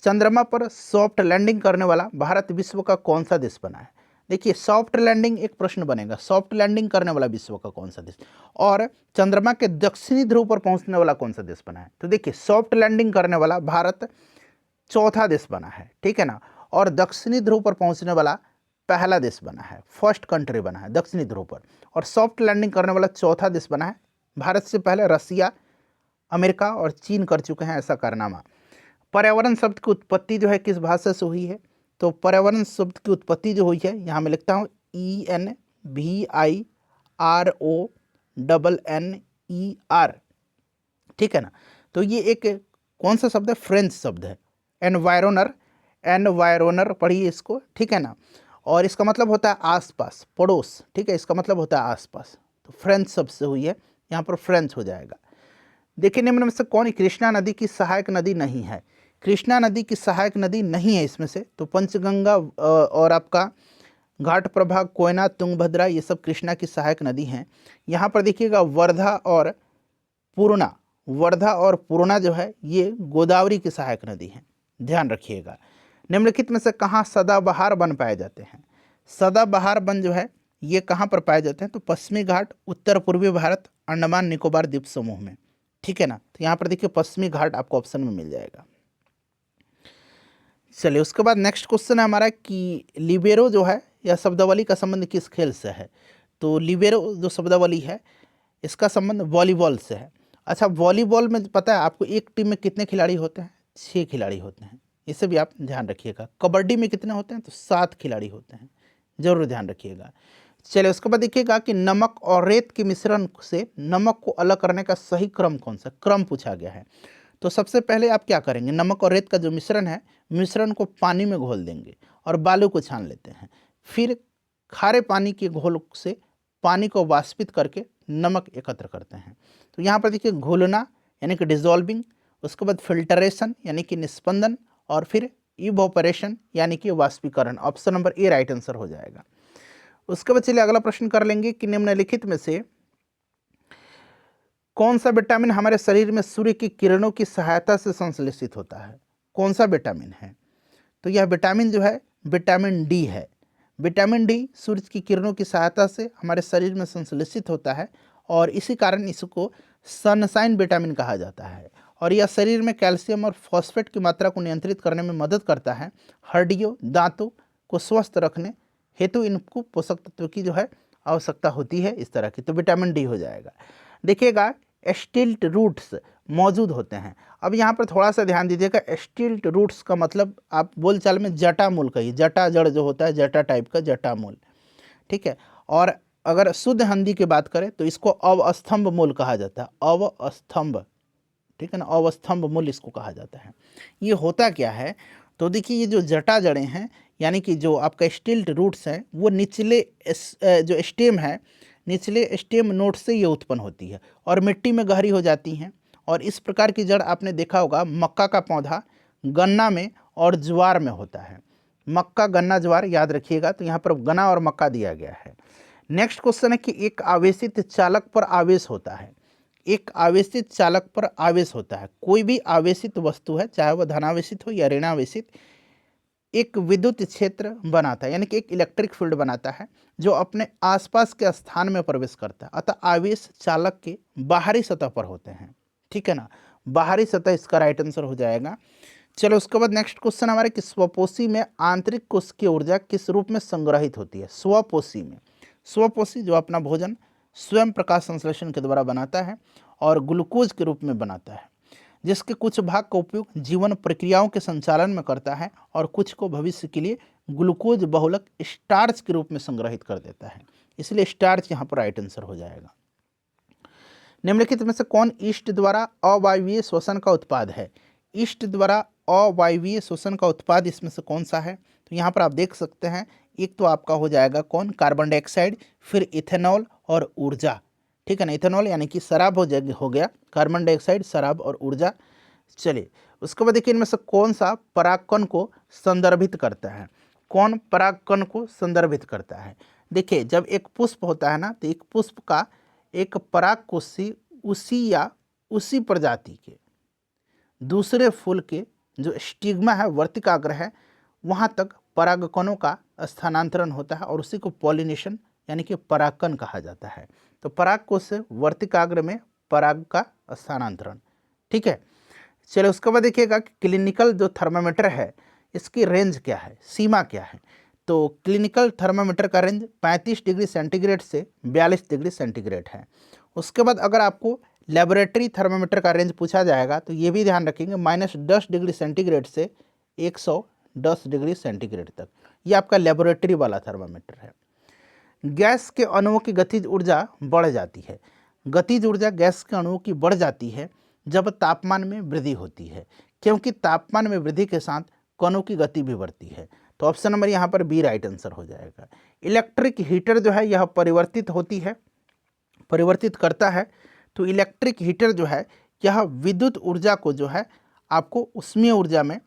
चंद्रमा पर सॉफ्ट लैंडिंग करने वाला भारत विश्व का कौन सा देश बना है। देखिए सॉफ्ट लैंडिंग एक प्रश्न बनेगा, सॉफ्ट लैंडिंग करने वाला विश्व का कौन सा देश, और चंद्रमा के दक्षिणी ध्रुव पर पहुंचने वाला कौन सा देश बना है। तो देखिए सॉफ्ट लैंडिंग करने वाला भारत चौथा देश बना है, ठीक है ना, और दक्षिणी ध्रुव पर पहुंचने वाला पहला देश बना है, फर्स्ट कंट्री बना है दक्षिणी ध्रुव पर। और सॉफ्ट लैंडिंग करने वाला चौथा देश बना है। भारत से पहले रसिया, अमेरिका और चीन कर चुके हैं ऐसा कारनामा। पर्यावरण शब्द की उत्पत्ति जो है किस भाषा से हुई है, तो पर्यावरण शब्द की उत्पत्ति जो हुई है, यहाँ मैं लिखता हूँ ENVIRONNER, ठीक है ना। तो ये एक कौन सा शब्द है, फ्रेंच शब्द है, एनवायरोनर, एनवायरोनर पढ़िए इसको, ठीक है ना। और इसका मतलब होता है आसपास, पड़ोस, ठीक है, इसका मतलब होता है आसपास। तो फ्रेंच शब्द से हुई है, यहाँ पर फ्रेंच हो जाएगा। देखिए निम्न में से कौन कृष्णा नदी की सहायक नदी नहीं है। कृष्णा नदी की सहायक नदी नहीं है इसमें से, तो पंचगंगा और आपका घाट प्रभा, कोयना, तुंगभद्रा, ये सब कृष्णा की सहायक नदी हैं। यहाँ पर देखिएगा वर्धा और पूर्णा जो है ये गोदावरी की सहायक नदी है, ध्यान रखिएगा। निम्नलिखित में से कहाँ सदाबहार वन पाए जाते हैं। सदाबहार वन जो है ये कहाँ पर पाए जाते हैं, तो पश्चिमी घाट, उत्तर पूर्वी भारत, अंडमान निकोबार द्वीप समूह में, ठीक है ना। तो यहाँ पर देखिए पश्चिमी घाट आपको ऑप्शन में मिल जाएगा। चलिए उसके बाद नेक्स्ट क्वेश्चन है हमारा कि लिबेरो जो है यह शब्दावली का संबंध किस खेल से है। तो लिबेरो जो शब्दावली है इसका संबंध वॉलीबॉल से है। अच्छा, वॉलीबॉल में पता है आपको एक टीम में कितने खिलाड़ी होते हैं, 6 खिलाड़ी होते हैं, इसे भी आप ध्यान रखिएगा। कबड्डी में कितने होते हैं, तो 7 खिलाड़ी होते हैं, जरूर ध्यान रखिएगा। चलिए उसके बाद देखिएगा कि नमक और रेत के मिश्रण से नमक को अलग करने का सही क्रम कौन सा, क्रम पूछा गया है। तो सबसे पहले आप क्या करेंगे, नमक और रेत का जो मिश्रण है, मिश्रण को पानी में घोल देंगे और बालू को छान लेते हैं। फिर खारे पानी के घोल से पानी को वाष्पित करके नमक एकत्र करते हैं। तो यहाँ पर देखिए घोलना यानी कि डिजॉल्विंग, उसके बाद फिल्टरेशन यानी कि निस्पंदन, और फिर इवोपरेशन यानी कि वाष्पीकरण। Option number A right answer हो जाएगा। उसके बाद चलिए अगला प्रश्न कर लेंगे कि निम्नलिखित में से कौन सा विटामिन हमारे शरीर में सूर्य की किरणों की सहायता से संश्लेषित होता है। कौन सा विटामिन है, तो यह विटामिन जो है विटामिन डी है। विटामिन डी सूर्य की किरणों की सहायता से हमारे शरीर में संश्लेषित होता है और इसी कारण इसको सनशाइन विटामिन कहा जाता है। और यह शरीर में कैल्शियम और फॉस्फेट की मात्रा को नियंत्रित करने में मदद करता है। हड्डियों, दांतों को स्वस्थ रखने हेतु इनको पोषक तत्व की जो है आवश्यकता होती है, इस तरह की। तो विटामिन डी हो जाएगा। देखिएगा स्टिल्ट रूट्स मौजूद होते हैं। अब यहाँ पर थोड़ा सा ध्यान दीजिएगा, स्टिल्ट रूट्स का मतलब आप बोलचाल में जटा मूल कहिए, जटा जड़ जो होता है, जटा टाइप का जटा मूल, ठीक है। और अगर शुद्ध हिंदी की बात करें तो इसको अवस्तंभ मूल कहा जाता है, अवस्तंभ, ठीक है ना, अवस्तंभ मूल इसको कहा जाता है। ये होता क्या है, तो देखिए ये जो जटा जड़ें हैं यानी कि जो आपका स्टिल्ट रूट्स हैं वो निचले जो स्टेम है, निचले स्टेम नोड से ये उत्पन्न होती है और मिट्टी में गहरी हो जाती हैं। और इस प्रकार की जड़ आपने देखा होगा मक्का का पौधा गन्ना में और ज्वार में होता है। मक्का, गन्ना, ज्वार याद रखिएगा। तो यहाँ पर गन्ना और मक्का दिया गया है। नेक्स्ट क्वेश्चन है कि एक आवेशित चालक पर आवेश होता है। एक आवेशित चालक पर आवेश होता है। कोई भी आवेशित वस्तु है, चाहे वह धनावेशित हो या ऋणावेशित, एक विद्युत क्षेत्र बनाता है, यानी कि एक इलेक्ट्रिक फील्ड बनाता है जो अपने आसपास के स्थान में प्रवेश करता है। अतः आवेश चालक के बाहरी सतह पर होते हैं, ठीक है ना, बाहरी सतह इसका राइट आंसर हो जाएगा। चलो उसके बाद नेक्स्ट क्वेश्चन हमारे कि स्वपोषी में आंतरिक कोश की ऊर्जा किस रूप में संग्रहित होती है। स्वपोषी में, स्वपोषी जो अपना भोजन स्वयं प्रकाश संश्लेषण के द्वारा बनाता है और ग्लूकोज के रूप में बनाता है, जिसके कुछ भाग का उपयोग जीवन प्रक्रियाओं के संचालन में करता है और कुछ को भविष्य के लिए ग्लूकोज बहुलक स्टार्च के रूप में संग्रहित कर देता है। इसलिए स्टार्च यहाँ पर राइट आंसर हो जाएगा। निम्नलिखित में से कौन ईस्ट द्वारा अवायवीय श्वसन का उत्पाद है। ईस्ट द्वारा अवायवीय श्वसन का उत्पाद इसमें से कौन सा है। तो यहाँ पर आप देख सकते हैं, एक तो आपका हो जाएगा कौन, कार्बन डाइऑक्साइड, फिर इथेनॉल और ऊर्जा, ठीक है ना। इथेनॉल यानी कि शराब हो गया, कार्बन डाइऑक्साइड, शराब और ऊर्जा। चलिए उसके बाद देखिए इनमें से कौन सा परागकण को संदर्भित करता है। कौन परागकण को संदर्भित करता है। देखिए जब एक पुष्प होता है ना, तो एक पुष्प का एक परागकोशी उसी या उसी प्रजाति के दूसरे फूल के जो स्टिग्मा है, वर्तिकाग्र है, वहाँ तक परागकणों का स्थानांतरण होता है और उसी को पॉलिनेशन यानी कि परागकण कहा जाता है। तो परागकोश से वर्तिकाग्र में पराग का स्थानांतरण, ठीक है। चलिए उसके बाद देखिएगा कि क्लिनिकल जो थर्मामीटर है इसकी रेंज क्या है, सीमा क्या है। तो क्लिनिकल थर्मामीटर का रेंज 35 डिग्री सेंटीग्रेड से 42 डिग्री सेंटीग्रेड है। उसके बाद अगर आपको लेबोरेटरी थर्मामीटर का रेंज पूछा जाएगा तो ये भी ध्यान रखेंगे -10 डिग्री सेंटीग्रेड से 110 डिग्री सेंटीग्रेड तक, ये आपका लेबोरेटरी वाला थर्मामीटर है। गैस के अणुओं की गतिज ऊर्जा बढ़ जाती है। गतिज ऊर्जा गैस के अणुओं की बढ़ जाती है जब तापमान में वृद्धि होती है, क्योंकि तापमान में वृद्धि के साथ कणों की गति भी बढ़ती है। तो ऑप्शन नंबर यहाँ पर बी राइट आंसर हो जाएगा। इलेक्ट्रिक हीटर जो है यह परिवर्तित होती है, परिवर्तित करता है। तो इलेक्ट्रिक हीटर जो है यह विद्युत ऊर्जा को जो है आपको उष्मीय ऊर्जा में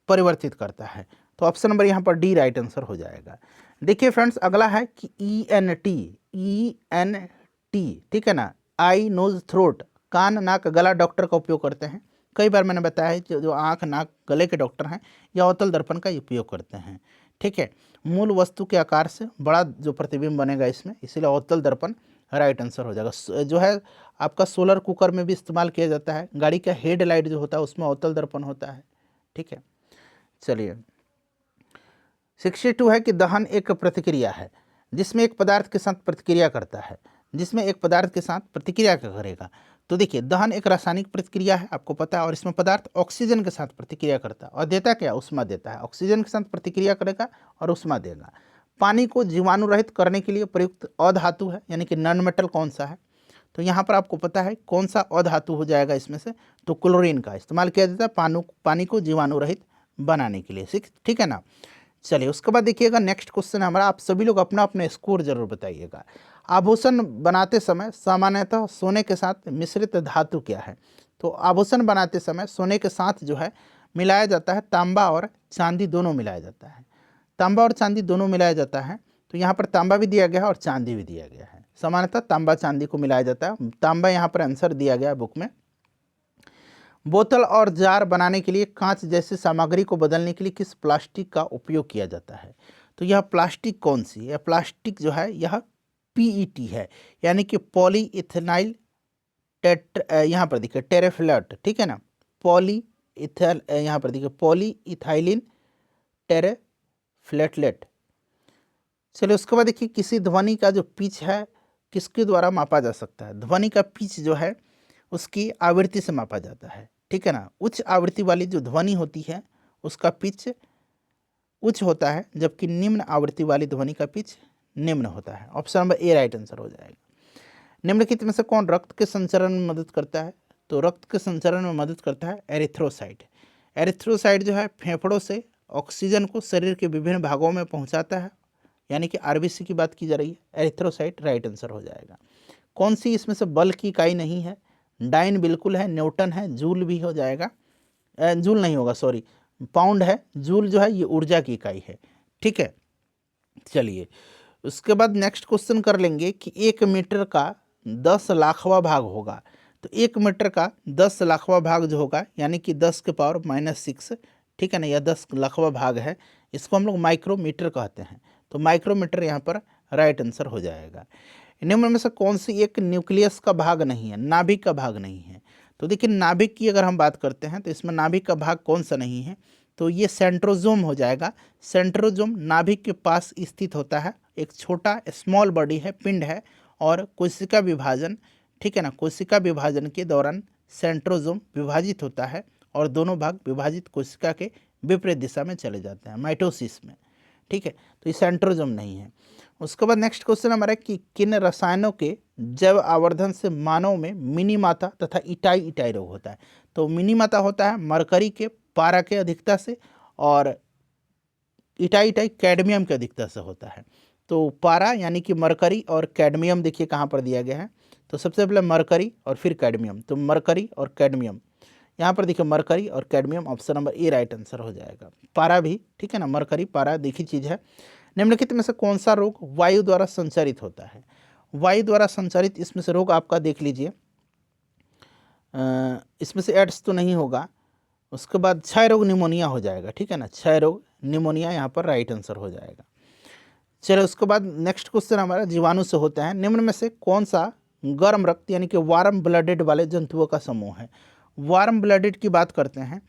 परिवर्तित करता है। तो ऑप्शन नंबर यहाँ पर डी राइट आंसर हो जाएगा। देखिए फ्रेंड्स अगला है कि ENT, ठीक है ना, आई नोज थ्रोट, कान नाक गला डॉक्टर का उपयोग करते हैं। कई बार मैंने बताया है कि जो आँख नाक गले के डॉक्टर हैं या अवतल दर्पण का उपयोग करते हैं, ठीक है। मूल वस्तु के आकार से बड़ा जो प्रतिबिंब बनेगा इसमें, इसीलिए अवतल दर्पण राइट आंसर हो जाएगा। जो है आपका सोलर कुकर में भी इस्तेमाल किया जाता है, गाड़ी का हेडलाइट जो होता है उसमें अवतल दर्पण होता है, ठीक है। चलिए 62 है कि दहन एक प्रतिक्रिया है जिसमें एक पदार्थ के साथ प्रतिक्रिया करता है, जिसमें एक पदार्थ के साथ प्रतिक्रिया क्या करेगा। तो देखिए दहन एक रासायनिक प्रतिक्रिया है, आपको पता है, और इसमें पदार्थ ऑक्सीजन के साथ प्रतिक्रिया करता है और देता क्या, उष्मा देता है। ऑक्सीजन के साथ प्रतिक्रिया करेगा और उष्मा देगा। पानी को जीवाणु रहित करने के लिए प्रयुक्त अधातु है, यानी कि नॉन मेटल कौन सा है। तो यहाँ पर आपको पता है कौन सा अधातु हो जाएगा इसमें से, तो क्लोरीन का इस्तेमाल किया जाता है पानी को जीवाणु रहित बनाने के लिए, ठीक है ना। चलिए उसके बाद देखिएगा नेक्स्ट क्वेश्चन हमारा, आप सभी लोग अपना अपना स्कोर जरूर बताइएगा। आभूषण बनाते समय सामान्यतः सोने के साथ मिश्रित धातु क्या है। तो आभूषण बनाते समय सोने के साथ जो है मिलाया जाता है तांबा और चांदी, दोनों मिलाया जाता है। तांबा और चांदी दोनों मिलाया जाता है। तो यहाँ पर तांबा भी दिया गया है और चांदी भी दिया गया है। सामान्यतः तांबा चांदी को मिलाया जाता है। तांबा यहाँ पर आंसर दिया गया है बुक में। बोतल और जार बनाने के लिए कांच जैसी सामग्री को बदलने के लिए किस प्लास्टिक का उपयोग किया जाता है। तो यह प्लास्टिक कौन सी है। प्लास्टिक जो है यह PET है, यानी कि पॉलीइथेनाइल यहाँ पर देखिए टेरेफ्लेट, ठीक है ना, यहाँ पर देखिए पॉलीइथाइलिन टेरेफ्लेटलेट। चलिए उसके बाद देखिए किसी ध्वनि का जो पिच है किसके द्वारा मापा जा सकता है। ध्वनि का पिच जो है उसकी आवृत्ति से मापा जाता है, ठीक है ना। उच्च आवृत्ति वाली जो ध्वनि होती है उसका पिच उच्च होता है, जबकि निम्न आवृत्ति वाली ध्वनि का पिच निम्न होता है। Option number A right answer हो जाएगा। निम्नलिखित में से कौन रक्त के संचरण में मदद करता है। तो रक्त के संचरण में मदद करता है एरिथ्रोसाइट। एरिथ्रोसाइट जो है फेफड़ों से ऑक्सीजन को शरीर के विभिन्न भागों में पहुंचाता है, यानी कि RBC की बात की जा रही है। एरिथ्रोसाइट राइट आंसर हो जाएगा। कौन सी इसमें से बल की इकाई नहीं है। डाइन बिल्कुल है, न्यूटन है, जूल भी हो जाएगा, जूल नहीं होगा सॉरी, पाउंड है। जूल जो है ये ऊर्जा की इकाई है, ठीक है। चलिए उसके बाद नेक्स्ट क्वेश्चन कर लेंगे कि 1 मीटर का 10 लाखवां भाग होगा तो 1 मीटर का 10 लाखवां भाग जो होगा यानी कि 10 के पावर -6, ठीक है ना, यह 10 लाखवां भाग है, इसको हम लोग माइक्रोमीटर कहते हैं। तो माइक्रोमीटर यहाँ पर राइट आंसर हो जाएगा। निम्न में से कौन सी एक न्यूक्लियस का भाग नहीं है, नाभिक का भाग नहीं है? तो देखिए नाभिक की अगर हम बात करते हैं तो इसमें नाभिक का भाग कौन सा नहीं है, तो ये सेंट्रोजोम हो जाएगा। सेंट्रोजोम नाभिक के पास स्थित होता है, एक छोटा स्मॉल बॉडी है, पिंड है, और कोशिका विभाजन, ठीक है ना, कोशिका विभाजन के दौरान सेंट्रोजोम विभाजित होता है और दोनों भाग विभाजित कोशिका के विपरीत दिशा में चले जाते हैं, माइटोसिस में, ठीक है। तो ये सेंट्रोजोम नहीं है। उसके बाद नेक्स्ट क्वेश्चन हमारा कि किन रसायनों के जैव आवर्धन से मानव में मिनीमाता तथा इटाई इटाई रोग होता है? तो मिनीमाता होता है मरकरी के पारा के अधिकता से, और इटाई इटाई कैडमियम के अधिकता से होता है। तो पारा यानी कि मरकरी और कैडमियम देखिए कहाँ पर दिया गया है, तो सबसे पहले मरकरी और फिर कैडमियम, तो मरकरी और कैडमियम यहाँ पर देखिए, मरकरी और cadmium, option number A right answer हो जाएगा। पारा भी, ठीक है ना, मरकरी पारा देखी चीज़ है। निम्नलिखित में से कौन सा रोग वायु द्वारा संचारित होता है? वायु द्वारा संचारित इसमें से रोग आपका देख लीजिए, इसमें से एड्स तो नहीं होगा। उसके बाद क्षय रोग निमोनिया हो जाएगा, ठीक है ना, क्षय रोग निमोनिया यहाँ पर राइट आंसर हो जाएगा। चलो उसके बाद नेक्स्ट क्वेश्चन हमारा जीवाणु से होता है। निम्न में से कौन सा गर्म रक्त यानी कि वार्म ब्लडेड वाले जंतुओं का समूह है? वार्म ब्लडेड की बात करते हैं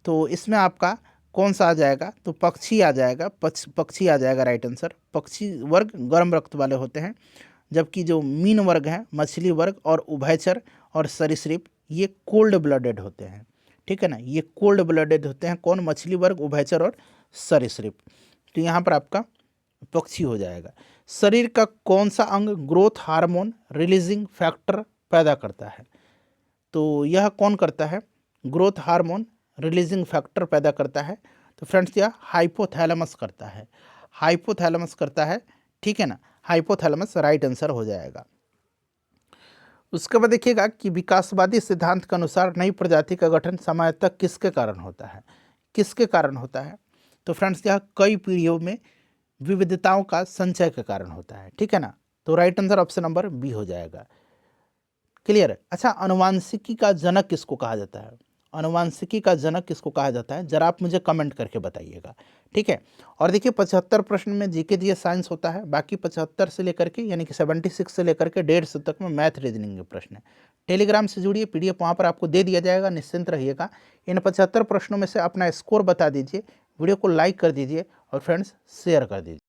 तो इसमें आपका कौन सा आ जाएगा, तो पक्षी आ जाएगा, पक्षी आ जाएगा राइट आंसर। पक्षी वर्ग गर्म रक्त वाले होते हैं, जबकि जो मीन वर्ग हैं, मछली वर्ग और उभयचर और सरीसृप, ये कोल्ड ब्लडेड होते हैं, ठीक है ना, ये कोल्ड ब्लडेड होते हैं। कौन? मछली वर्ग, उभयचर और सरीसृप। तो यहाँ पर आपका पक्षी हो जाएगा। शरीर का कौन सा अंग ग्रोथ हार्मोन रिलीजिंग फैक्टर पैदा करता है? तो यह कौन करता है? ग्रोथ हार्मोन रिलीजिंग फैक्टर पैदा करता है। तो फ्रेंड्स यह हाइपोथैलेमस करता है, हाइपोथैलेमस करता है, ठीक है ना, हाइपोथैलेमस राइट आंसर हो जाएगा। उसके बाद देखिएगा कि विकासवादी सिद्धांत के अनुसार नई प्रजाति का गठन सामान्यतः किसके कारण होता है? किसके कारण होता है? तो फ्रेंड्स यह कई पीढ़ियों में विविधताओं का संचय के कारण होता है, ठीक है ना। तो right answer option number B हो जाएगा। क्लियर है? अच्छा, अनुवांशिकी का जनक किसको कहा जाता है? अनुवांशिकी का जनक किसको कहा जाता है, जरा आप मुझे कमेंट करके बताइएगा, ठीक है। और देखिए 75 प्रश्न में जीके जी साइंस होता है, बाकी 75 से लेकर के यानी कि 76 से लेकर के 150 तक में मैथ रीजनिंग के प्रश्न है। टेलीग्राम से जुड़िए, पीडीएफ वहाँ पर आपको दे दिया जाएगा, निश्चिंत रहिएगा। इन 75 प्रश्नों में से अपना स्कोर बता दीजिए, वीडियो को लाइक कर दीजिए और फ्रेंड्स शेयर कर दीजिए।